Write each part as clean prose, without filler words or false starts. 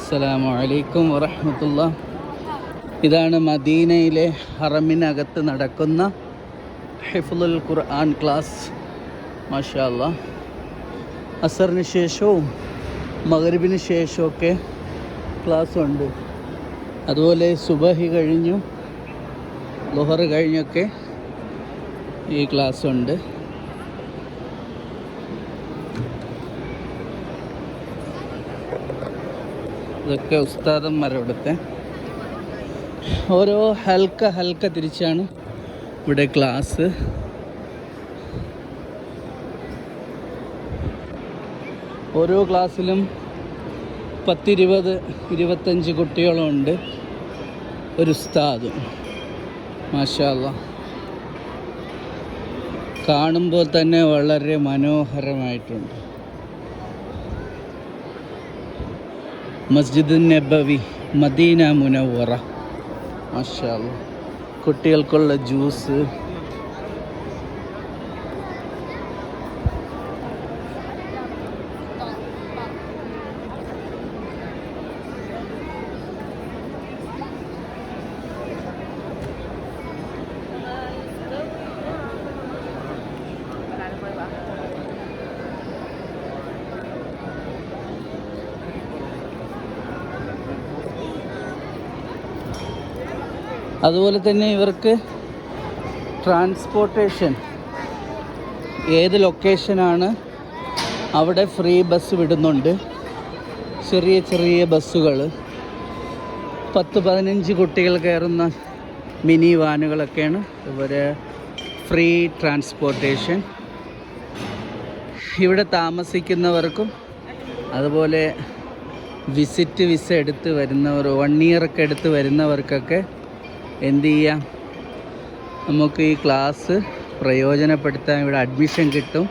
അസ്സലാമു അലൈക്കും വറഹ്മത്തുള്ളാഹി. ഇതാണ് മദീനയിലെ ഹറമിനകത്ത് നടക്കുന്ന ഹിഫ്ളുൽ ഖുർആൻ ക്ലാസ്. മാഷാ അല്ലാഹ്. അസറിന് ശേഷവും മഗ്രിബിന് ശേഷമൊക്കെ ക്ലാസ് ഉണ്ട്. അതുപോലെ സുബഹി കഴിഞ്ഞു ളുഹർ കഴിഞ്ഞൊക്കെ ഈ ക്ലാസ് ഉണ്ട്. ഇതൊക്കെ ഉസ്താദന്മാരവിടുത്തെ ഓരോ ഹൽക്ക തിരിച്ചാണ് ഇവിടെ ക്ലാസ്. ഓരോ ക്ലാസ്സിലും 10-20-25 കുട്ടികളും ഉണ്ട്. ഒരു ഉസ്താദും. മാഷാ അല്ലാഹ്. കാണുമ്പോൾ തന്നെ വളരെ മനോഹരമായിട്ടുണ്ട്. മസ്ജിദ് നബവി മദീന മുനവ്വറ. മാഷാ അല്ലാഹ്. കുട്ടികൾക്കുള്ള ജ്യൂസ്, അതുപോലെ തന്നെ ഇവർക്ക് ട്രാൻസ്പോർട്ടേഷൻ ഏത് ലൊക്കേഷനാണ് അവിടെ ഫ്രീ ബസ് വിടുന്നുണ്ട്. ചെറിയ ബസ്സുകൾ 10-15 കുട്ടികൾ കയറുന്ന മിനി വാനുകളൊക്കെയാണ് ഇവരെ ഫ്രീ ട്രാൻസ്പോർട്ടേഷൻ. ഇവിടെ താമസിക്കുന്നവർക്കും അതുപോലെ വിസ എടുത്ത് വരുന്നവർ 1 ഇയറൊക്കെ എടുത്ത് വരുന്നവർക്കൊക്കെ എന്ത് ചെയ്യാം, നമുക്ക് ഈ ക്ലാസ് പ്രയോജനപ്പെടുത്താൻ ഇവിടെ അഡ്മിഷൻ കിട്ടും.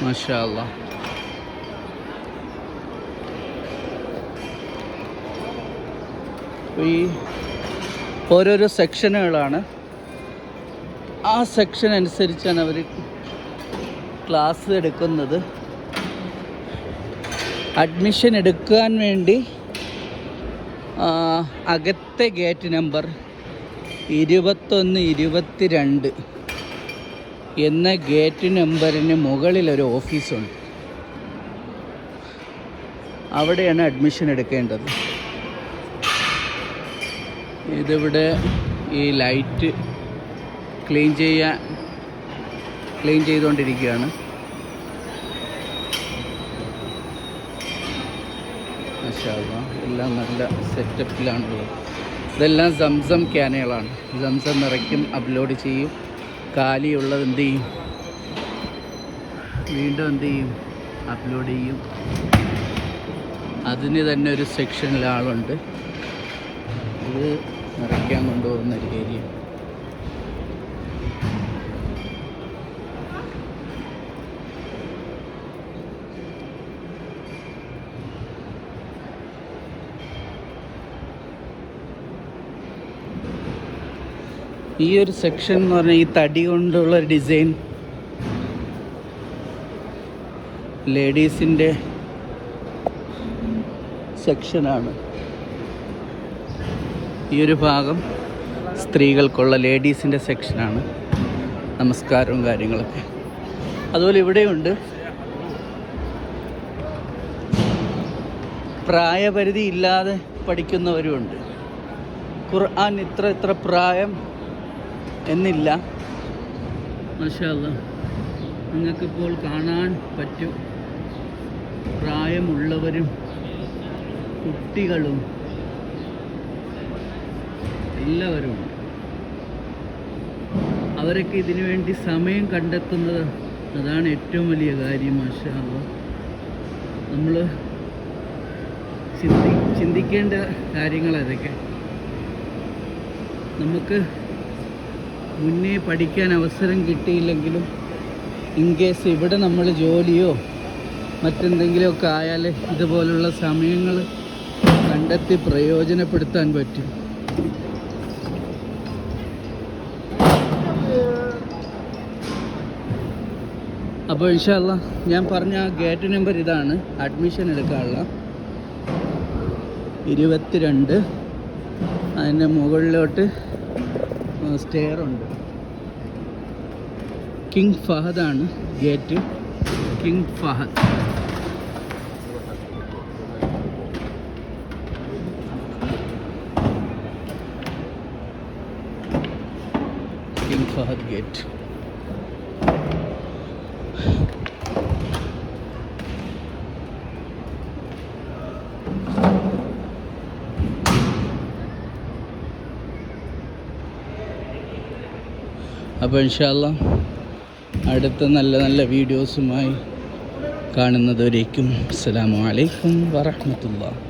മാഷാ അല്ലാഹ്. ഈ ഓരോരോ സെക്ഷനുകളാണ്. ആ സെക്ഷൻ അനുസരിച്ചാണ് അവർ ക്ലാസ് എടുക്കുന്നത്. അഡ്മിഷൻ എടുക്കാൻ വേണ്ടി അകത്തെ ഗേറ്റ് നമ്പർ 21-22 എന്ന ഗേറ്റ് നമ്പറിന് മുകളിലൊരു ഓഫീസുണ്ട്. അവിടെയാണ് അഡ്മിഷൻ എടുക്കേണ്ടത്. ഇതിവിടെ ഈ ലൈറ്റ് ക്ലീൻ ചെയ്തുകൊണ്ടിരിക്കുകയാണ്. മാഷാ അല്ലാഹ്. എല്ലാം നല്ല സെറ്റപ്പിലാണുള്ളത്. ഇതെല്ലാം സംസം ക്യാനുകളാണ്. സംസം നിറയ്ക്കും, അപ്ലോഡ് ചെയ്യും. കാലിയുള്ളത് എന്ത് ചെയ്യും, വീണ്ടും എന്ത് ചെയ്യും, അപ്ലോഡ് ചെയ്യും. അതിന് തന്നെ ഒരു സെക്ഷനിൽ ആളുണ്ട്. ഇത് നിറയ്ക്കാൻ കൊണ്ടുപോകുന്ന ഒരു ഏരിയ. ഈ ഒരു സെക്ഷൻ എന്ന് പറഞ്ഞാൽ ഈ തടി കൊണ്ടുള്ള ഡിസൈൻ ലേഡീസിൻ്റെ സെക്ഷനാണ്. ഈ ഒരു ഭാഗം സ്ത്രീകൾക്കുള്ള ലേഡീസിൻ്റെ സെക്ഷനാണ്. നമസ്കാരവും കാര്യങ്ങളൊക്കെ. അതുപോലെ ഇവിടെയുണ്ട്. പ്രായപരിധി ഇല്ലാതെ പഠിക്കുന്നവരുമുണ്ട്. ഖുർആൻ ഇത്ര പ്രായം എന്നില്ല. മാഷാ അല്ലാഹ്. നിങ്ങൾക്കിപ്പോൾ കാണാൻ പറ്റും. പ്രായമുള്ളവരും കുട്ടികളും എല്ലാവരും. അവരൊക്കെ ഇതിനു വേണ്ടി സമയം കണ്ടെത്തുന്നത്, അതാണ് ഏറ്റവും വലിയ കാര്യം. മാഷാ അല്ലാഹ്. നമ്മൾ ചിന്തിക്കേണ്ട കാര്യങ്ങൾ അതൊക്കെ. നമുക്ക് മുന്നേ പഠിക്കാൻ അവസരം കിട്ടിയില്ലെങ്കിലും ഇൻ കേസ് ഇവിടെ നമ്മൾ ജോലിയോ മറ്റെന്തെങ്കിലുമൊക്കെ ആയാൽ ഇതുപോലുള്ള സമയങ്ങൾ കണ്ടെത്തി പ്രയോജനപ്പെടുത്താൻ പറ്റും. അപ്പോൾ ഇൻഷാ അല്ലാഹ് ഞാൻ പറഞ്ഞ ഗേറ്റ് നമ്പർ ഇതാണ് അഡ്മിഷൻ എടുക്കാനുള്ള. 22. അതിൻ്റെ മുകളിലോട്ട് സ്റ്റെയറുണ്ട്. കിങ് ഫഹദാണ് gate. King Fahd. King Fahd Gate. അപ്പോൾ ഇൻഷാ അല്ലാഹ് അടുത്ത നല്ല നല്ല വീഡിയോസുമായി കാണുന്നതുവരേക്കും അസ്സലാമു അലൈക്കും വറഹ്മത്തുള്ളാഹി.